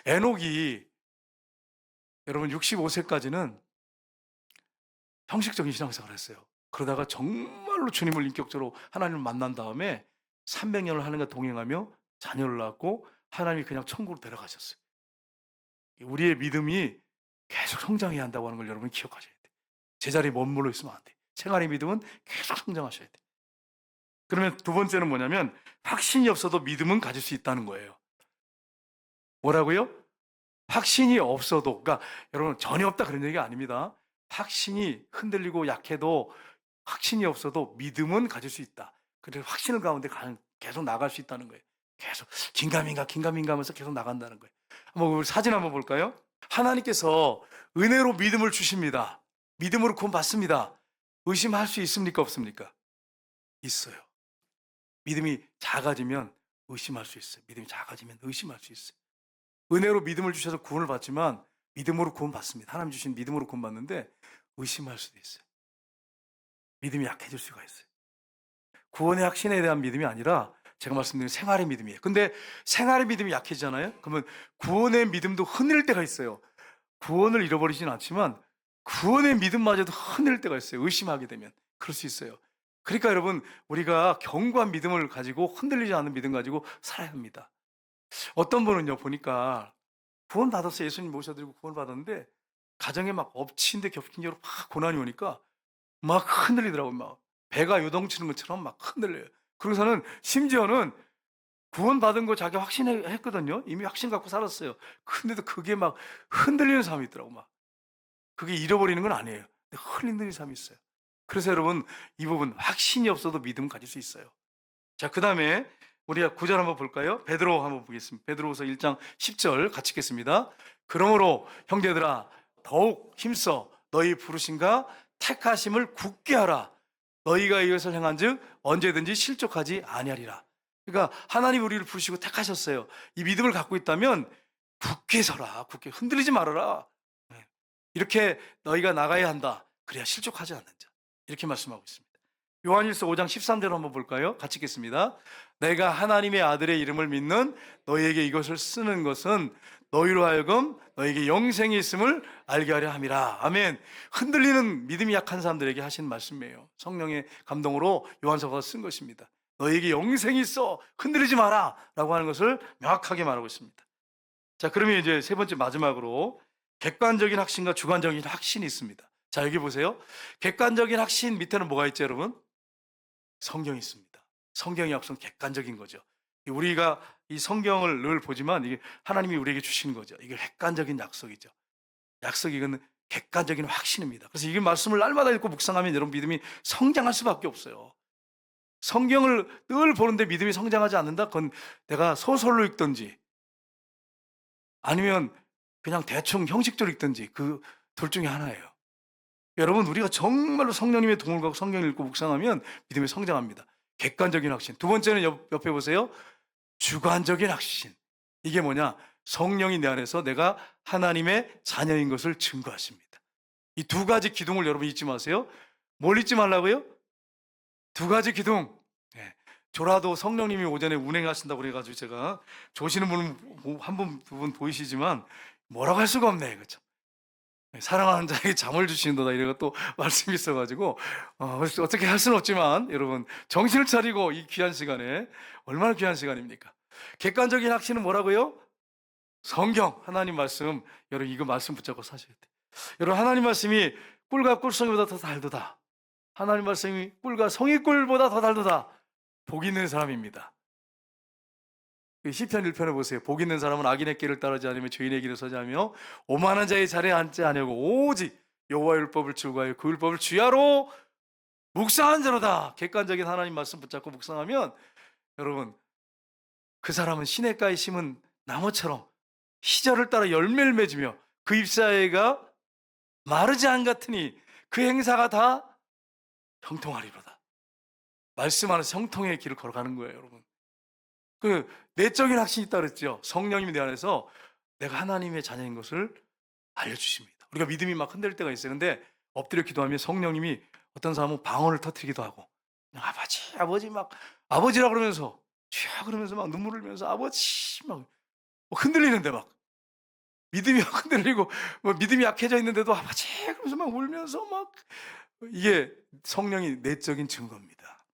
에녹이 여러분 65세까지는 형식적인 신앙생활을 했어요. 그러다가 정말로 주님을 인격적으로 하나님을 만난 다음에 300년을 하나님과 동행하며 자녀를 낳고 하나님이 그냥 천국으로 데려가셨어요. 우리의 믿음이 계속 성장해야 한다고 하는 걸 여러분 기억하셔야 돼요. 제자리에 머물러 있으면 안 돼요. 생활의 믿음은 계속 성장하셔야 돼요. 그러면 두 번째는 뭐냐면 확신이 없어도 믿음은 가질 수 있다는 거예요. 뭐라고요? 확신이 없어도, 그러니까 여러분 전혀 없다 그런 얘기가 아닙니다. 확신이 흔들리고 약해도 확신이 없어도 믿음은 가질 수 있다. 그래서 확신을 가운데 계속 나갈 수 있다는 거예요. 계속 긴가민가 하면서 계속 나간다는 거예요. 한번 우리 사진 한번 볼까요? 하나님께서 은혜로 믿음을 주십니다. 믿음으로 구원 받습니다. 의심할 수 있습니까? 없습니까? 있어요. 믿음이 작아지면 의심할 수 있어요. 믿음이 작아지면 의심할 수 있어요. 은혜로 믿음을 주셔서 구원을 받지만 믿음으로 구원 받습니다. 하나님 주신 믿음으로 구원 받는데 의심할 수도 있어요. 믿음이 약해질 수가 있어요. 구원의 확신에 대한 믿음이 아니라 제가 말씀드린 생활의 믿음이에요. 근데 생활의 믿음이 약해지잖아요. 그러면 구원의 믿음도 흔들릴 때가 있어요. 구원을 잃어버리진 않지만 구원의 믿음마저도 흔들릴 때가 있어요. 의심하게 되면 그럴 수 있어요. 그러니까 여러분, 우리가 견고한 믿음을 가지고 흔들리지 않는 믿음 가지고 살아야 합니다. 어떤 분은요, 보니까 구원 받았어요. 예수님 모셔드리고 구원 받았는데 가정에 막 엎친 데 겹친 대로 막 고난이 오니까 막 흔들리더라고요. 막 배가 요동치는 것처럼 막 흔들려요. 그러고서는 심지어는 구원받은 거 자기 확신했거든요. 이미 확신 갖고 살았어요. 근데도 그게 막 흔들리는 사람이 있더라고. 막 그게 잃어버리는 건 아니에요. 근데 흔들리는 사람이 있어요. 그래서 여러분, 이 부분 확신이 없어도 믿음 가질 수 있어요. 자, 그 다음에 우리가 9절 한번 볼까요? 베드로 한번 보겠습니다. 베드로후서 1장 10절 같이 읽겠습니다. 그러므로 형제들아, 더욱 힘써 너희 부르심과 택하심을 굳게 하라. 너희가 이것을 행한즉 언제든지 실족하지 아니하리라. 그러니까 하나님 우리를 부르시고 택하셨어요. 이 믿음을 갖고 있다면 굳게 서라. 굳게 흔들리지 말아라. 이렇게 너희가 나가야 한다. 그래야 실족하지 않는 자. 이렇게 말씀하고 있습니다. 요한일서 5장 13절 한번 볼까요? 같이 읽겠습니다. 내가 하나님의 아들의 이름을 믿는 너희에게 이것을 쓰는 것은 너희로 하여금 너희에게 영생이 있음을 알게 하려 함이라. 아멘. 흔들리는 믿음이 약한 사람들에게 하신 말씀이에요. 성령의 감동으로 요한서가 쓴 것입니다. 너희에게 영생이 있어. 흔들리지 마라. 라고 하는 것을 명확하게 말하고 있습니다. 자, 그러면 이제 세 번째 마지막으로 객관적인 확신과 주관적인 확신이 있습니다. 자, 여기 보세요. 객관적인 확신 밑에는 뭐가 있죠, 여러분? 성경이 있습니다. 성경이 앞선 객관적인 거죠. 우리가 이 성경을 늘 보지만 이게 하나님이 우리에게 주시는 거죠. 이게 객관적인 약속이죠. 약속이 이건 객관적인 확신입니다. 그래서 이 말씀을 날마다 읽고 묵상하면 여러분 믿음이 성장할 수밖에 없어요. 성경을 늘 보는데 믿음이 성장하지 않는다? 그건 내가 소설로 읽든지 아니면 그냥 대충 형식적으로 읽든지 그 둘 중에 하나예요. 여러분, 우리가 정말로 성령님의 도움을 받고 성경을 읽고 묵상하면 믿음이 성장합니다. 객관적인 확신. 두 번째는 옆에 보세요. 주관적인 확신. 이게 뭐냐? 성령이 내 안에서 내가 하나님의 자녀인 것을 증거하십니다. 이 두 가지 기둥을 여러분 잊지 마세요. 뭘 잊지 말라고요? 두 가지 기둥. 네. 조라도 성령님이 오전에 운행하신다고 그래가지고 제가 조시는 분 한 분, 두 분 보이시지만 뭐라고 할 수가 없네. 그렇죠? 사랑하는 자에게 잠을 주시는도다 이런 또 말씀이 있어가지고 어떻게 할 수는 없지만 여러분 정신을 차리고 이 귀한 시간에 얼마나 귀한 시간입니까? 객관적인 확신은 뭐라고요? 성경 하나님 말씀. 여러분 이거 말씀 붙잡고 사셔야 돼요. 여러분 하나님 말씀이 꿀과 꿀송이보다 더 달도다. 하나님 말씀이 꿀과 송이꿀보다 더 달도다. 복 있는 사람입니다. 시편 1편에 보세요. 복 있는 사람은 악인의 길을 따르지 않으며 죄인의 길을 서지 않으며 오만한 자의 자리에 앉지 아니하고 오직 여호와의 율법을 즐거워하여 그 율법을 주야로 묵상한 자로다. 객관적인 하나님 말씀 붙잡고 묵상하면 여러분 그 사람은 시냇가에 심은 나무처럼 시절을 따라 열매를 맺으며 그 잎사귀가 마르지 않 같으니 그 행사가 다 형통하리로다. 말씀 안에서 형통의 길을 걸어가는 거예요, 여러분. 그 내적인 확신이 있다 그랬죠. 성령님이 내 안에서 내가 하나님의 자녀인 것을 알려주십니다. 우리가 믿음이 막 흔들릴 때가 있어요. 근데 엎드려 기도하면 성령님이 어떤 사람은 방언을 터뜨리기도 하고 그냥 아버지 막 아버지라 그러면서 쥐야 그러면서 막 눈물을 흘리면서 아버지 막 흔들리는데 막 믿음이 막 흔들리고 뭐 믿음이 약해져 있는데도 아버지 그러면서 막 울면서 막 이게 성령이 내적인 증거입니다.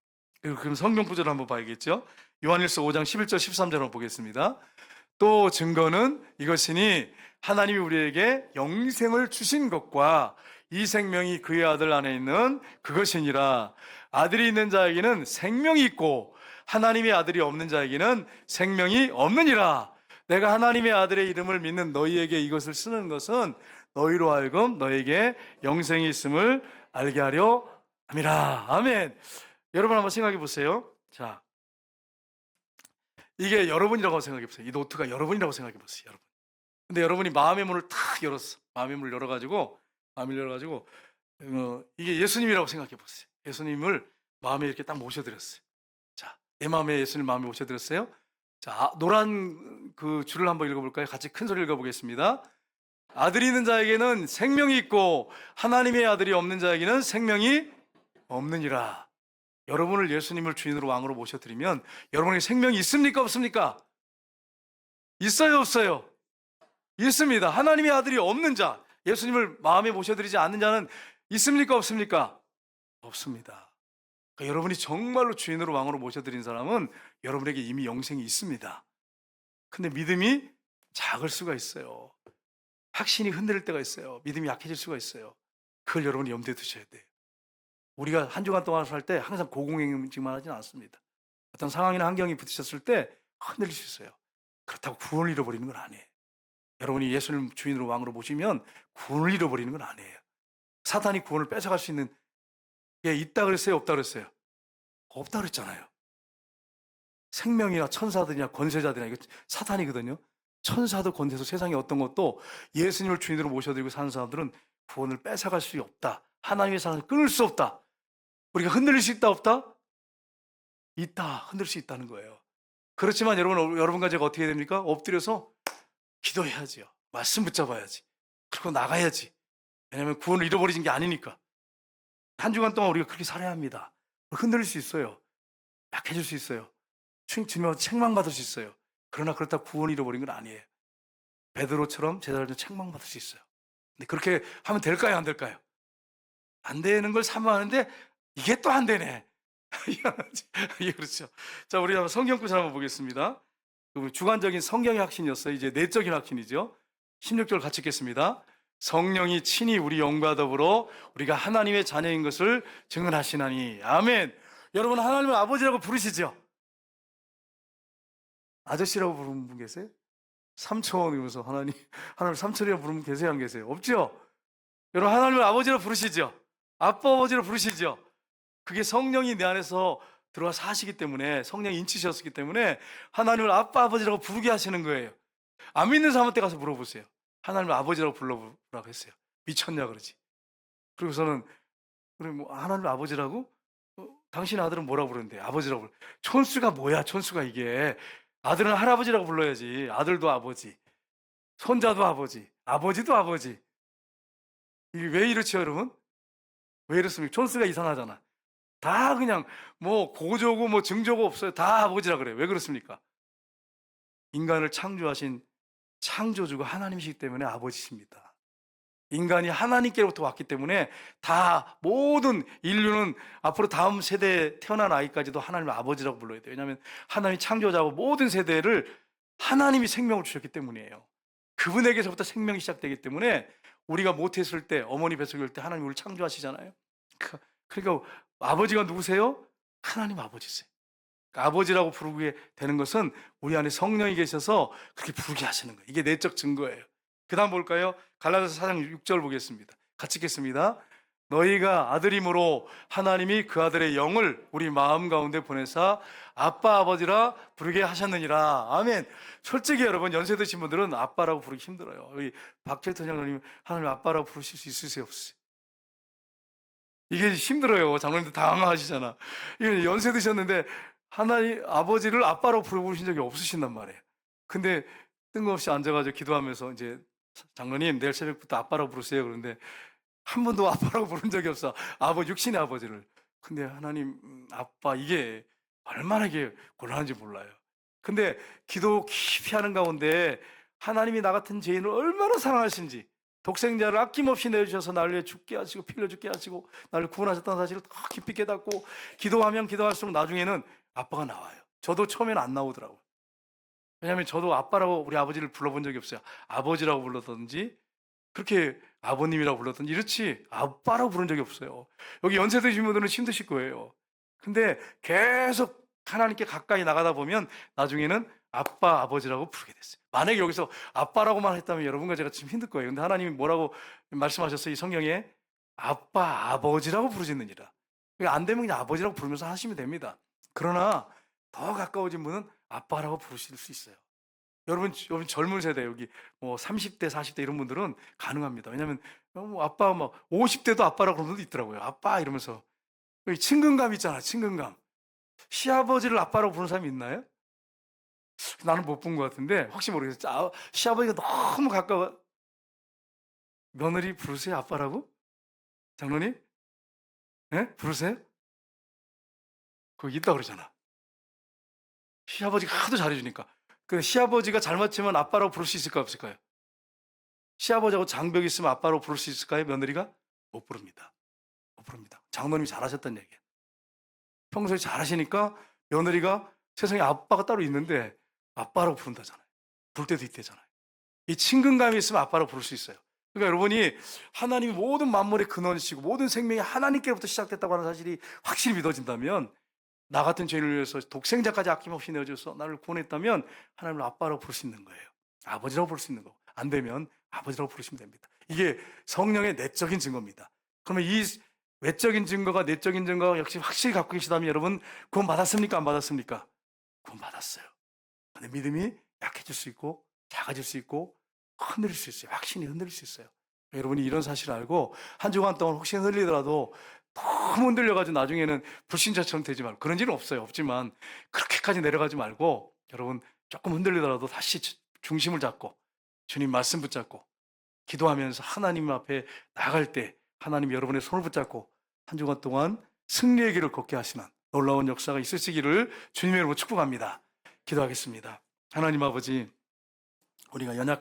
그럼 성경 구절을 한번 봐야겠죠. 요한일서 5장 11절 13절 한번 보겠습니다. 또 증거는 이것이니 하나님이 우리에게 영생을 주신 것과 이 생명이 그의 아들 안에 있는 그것이니라. 아들이 있는 자에게는 생명이 있고 하나님의 아들이 없는 자에게는 생명이 없느니라. 내가 하나님의 아들의 이름을 믿는 너희에게 이것을 쓰는 것은 너희로 하여금 너에게 영생이 있음을 알게 하려 함이라. 아멘. 여러분 한번 생각해 보세요. 자, 이게 여러분이라고 생각해 보세요. 이 노트가 여러분이라고 생각해 보세요, 여러분. 근데 여러분이 마음의 문을 탁 열었어. 마음의 문을 열어가지고 이게 예수님이라고 생각해 보세요. 예수님을 마음에 이렇게 딱 모셔드렸어요. 자, 내 마음에 예수님 마음에 모셔드렸어요. 자, 노란 그 줄을 한번 읽어볼까요? 같이 큰 소리 읽어보겠습니다. 아들이 있는 자에게는 생명이 있고 하나님의 아들이 없는 자에게는 생명이 없느니라. 여러분을 예수님을 주인으로 왕으로 모셔드리면 여러분의 생명이 있습니까? 없습니까? 있어요? 없어요? 있습니다. 하나님의 아들이 없는 자, 예수님을 마음에 모셔드리지 않는 자는 있습니까? 없습니까? 없습니다. 그러니까 여러분이 정말로 주인으로 왕으로 모셔드린 사람은 여러분에게 이미 영생이 있습니다. 근데 믿음이 작을 수가 있어요. 확신이 흔들릴 때가 있어요. 믿음이 약해질 수가 있어요. 그걸 여러분이 염두에 두셔야 돼요. 우리가 한 주간 동안 살 때 항상 고공행진만 하지는 않습니다. 어떤 상황이나 환경이 부딪혔을 때 흔들릴 수 있어요. 그렇다고 구원을 잃어버리는 건 아니에요. 여러분이 예수님 주인으로 왕으로 모시면 구원을 잃어버리는 건 아니에요. 사탄이 구원을 뺏어갈 수 있는 게 있다 그랬어요? 없다 그랬어요? 없다 그랬잖아요. 생명이나 천사들이나 권세자들이나 이거 사탄이거든요. 천사도 권세도 세상에 어떤 것도 예수님을 주인으로 모셔드리고 사는 사람들은 구원을 뺏어갈 수 없다. 하나님의 사랑을 끊을 수 없다. 우리가 흔들릴 수 있다 없다? 있다. 흔들 수 있다는 거예요. 그렇지만 여러분과 제가 어떻게 해야 됩니까? 엎드려서 기도해야지요. 말씀 붙잡아야지. 그리고 나가야지. 왜냐하면 구원을 잃어버리는 게 아니니까. 한 주간 동안 우리가 그렇게 살아야 합니다. 흔들릴 수 있어요. 약해질 수 있어요. 주님한테 책망받을 수 있어요. 그러나 그렇다고 구원을 잃어버린 건 아니에요. 베드로처럼 제자들도 책망받을 수 있어요. 근데 그렇게 하면 될까요? 안 될까요? 안 되는 걸 사모하는데 이게 또 안 되네. 이게 그렇죠. 자, 우리 한번 성경 구절 한번 보겠습니다. 주관적인 성경의 확신이었어요. 이제 내적인 확신이죠. 16절 같이 읽겠습니다. 성령이 친히 우리 영과 더불어 우리가 하나님의 자녀인 것을 증언하시나니. 아멘. 여러분 하나님을 아버지라고 부르시죠? 아저씨라고 부르는 분 계세요? 삼촌 이러면서 하나님 삼촌이라고 부르는 분 계세요? 안 계세요? 없죠? 여러분 하나님을 아버지라고 부르시죠? 아빠 아버지로 부르시죠? 그게 성령이 내 안에서 들어와 사시기 때문에, 성령이 인치셨기 때문에 하나님을 아빠 아버지라고 부르게 하시는 거예요. 안 믿는 사람한테 가서 물어보세요. 하나님을 아버지라고 불러보라고 했어요. 미쳤냐 그러지. 그리고서는 그래 뭐 하나님을 아버지라고? 당신 아들은 뭐라고 부르는데? 아버지라고 불러. 촌수가 뭐야? 촌수가 이게. 아들은 할아버지라고 불러야지. 아들도 아버지, 손자도 아버지, 아버지도 아버지. 이게 왜 이렇죠, 여러분? 왜 이렇습니까? 촌수가 이상하잖아. 다 그냥 뭐 고조고 뭐 증조고 없어요. 다 아버지라 그래요. 왜 그렇습니까? 인간을 창조하신 창조주가 하나님이시기 때문에 아버지십니다. 인간이 하나님께로부터 왔기 때문에 다 모든 인류는 앞으로 다음 세대에 태어난 아이까지도 하나님을 아버지라고 불러야 돼요. 왜냐하면 하나님이 창조자고 모든 세대를 하나님이 생명을 주셨기 때문이에요. 그분에게서부터 생명이 시작되기 때문에 우리가 못했을 때, 어머니 뱃속에 있을 때 하나님이 우리를 창조하시잖아요. 그러니까 아버지가 누구세요? 하나님 아버지세요. 그러니까 아버지라고 부르게 되는 것은 우리 안에 성령이 계셔서 그렇게 부르게 하시는 거예요. 이게 내적 증거예요. 그 다음 볼까요? 갈라디아서 4장 6절 보겠습니다. 같이 읽겠습니다. 너희가 아들이므로 하나님이 그 아들의 영을 우리 마음 가운데 보내사 아빠 아버지라 부르게 하셨느니라. 아멘. 솔직히 여러분 연세 드신 분들은 아빠라고 부르기 힘들어요. 여기 박철천 장로님 하나님 아빠라고 부르실 수 있으세요? 없으세요? 이게 힘들어요. 장로님도 당황하시잖아. 이게 연세 드셨는데 하나님 아버지를 아빠라고 부르신 적이 없으신단 말이에요. 근데 뜬금없이 앉아가지고 기도하면서 이제 장로님 내일 새벽부터 아빠라고 부르세요. 그런데 한 번도 아빠라고 부른 적이 없어. 육신의 아버지를. 근데 하나님 아빠 이게 얼마나 이게 곤란한지 몰라요. 근데 기도 깊이 하는 가운데 하나님이 나 같은 죄인을 얼마나 사랑하신지, 독생자를 아낌없이 내주셔서 나를 위해 죽게 하시고 피 흘려 죽게 하시고 나를 구원하셨다는 사실을 더 깊이 깨닫고 기도하면 기도할수록 나중에는 아빠가 나와요. 저도 처음에는 안 나오더라고요. 왜냐하면 저도 아빠라고 우리 아버지를 불러본 적이 없어요. 아버지라고 불렀든지 그렇게 아버님이라고 불렀든지 이렇지 아빠라고 부른 적이 없어요. 여기 연세 드신 분들은 힘드실 거예요. 근데 계속 하나님께 가까이 나가다 보면 나중에는 아빠, 아버지라고 부르게 됐어요. 만약에 여기서 아빠라고만 했다면 여러분과 제가 지금 힘들 거예요. 근데 하나님이 뭐라고 말씀하셨어요? 이 성경에 아빠, 아버지라고 부르짖느니라. 안 되면 그냥 아버지라고 부르면서 하시면 됩니다. 그러나 더 가까워진 분은 아빠라고 부르실 수 있어요. 여러분 젊은 세대 여기 뭐 30대, 40대 이런 분들은 가능합니다. 왜냐하면 뭐 아빠 막 50대도 아빠라고 그러는 분도 있더라고요. 아빠 이러면서 이 친근감 있잖아, 친근감. 시아버지를 아빠라고 부르는 사람이 있나요? 나는 못 본 것 같은데 혹시 모르겠어요. 시아버지가 너무 가까워. 며느리 부르세요, 아빠라고? 장로님? 예? 부르세요? 거기 있다 그러잖아. 시아버지가 하도 잘해주니까. 그 시아버지가 잘못치면 아빠라고 부를 수 있을까요, 없을까요? 시아버지하고 장벽이 있으면 아빠로 부를 수 있을까요, 며느리가? 못 부릅니다. 못 부릅니다. 장로님이 잘하셨다는 얘기예요. 평소에 잘하시니까 며느리가 세상에 아빠가 따로 있는데 아빠라고 부른다잖아요. 부를 때도 있대잖아요. 이 친근감이 있으면 아빠라고 부를 수 있어요. 그러니까 여러분이 하나님이 모든 만물의 근원이시고 모든 생명이 하나님께로부터 시작됐다고 하는 사실이 확실히 믿어진다면, 나 같은 죄인을 위해서 독생자까지 아낌없이 내어줘서 나를 구원했다면 하나님을 아빠라고 부를 수 있는 거예요. 아버지라고 부를 수 있는 거고, 안 되면 아버지라고 부르시면 됩니다. 이게 성령의 내적인 증거입니다. 그러면 이 외적인 증거가 내적인 증거가 역시 확실히 갖고 계시다면 여러분 구원 받았습니까? 안 받았습니까? 구원 받았어요. 근데 믿음이 약해질 수 있고 작아질 수 있고 흔들릴 수 있어요. 확신이 흔들릴 수 있어요. 여러분이 이런 사실을 알고 한 주간 동안 혹시 흔들리더라도 너무 흔들려가지고 나중에는 불신자처럼 되지 말고, 그런 일은 없어요. 없지만 그렇게까지 내려가지 말고 여러분 조금 흔들리더라도 다시 중심을 잡고 주님 말씀 붙잡고 기도하면서 하나님 앞에 나갈 때 하나님 여러분의 손을 붙잡고 한 주간 동안 승리의 길을 걷게 하시는 놀라운 역사가 있으시기를 주님의 이름으로 축복합니다. 기도하겠습니다. 하나님 아버지, 우리가 연약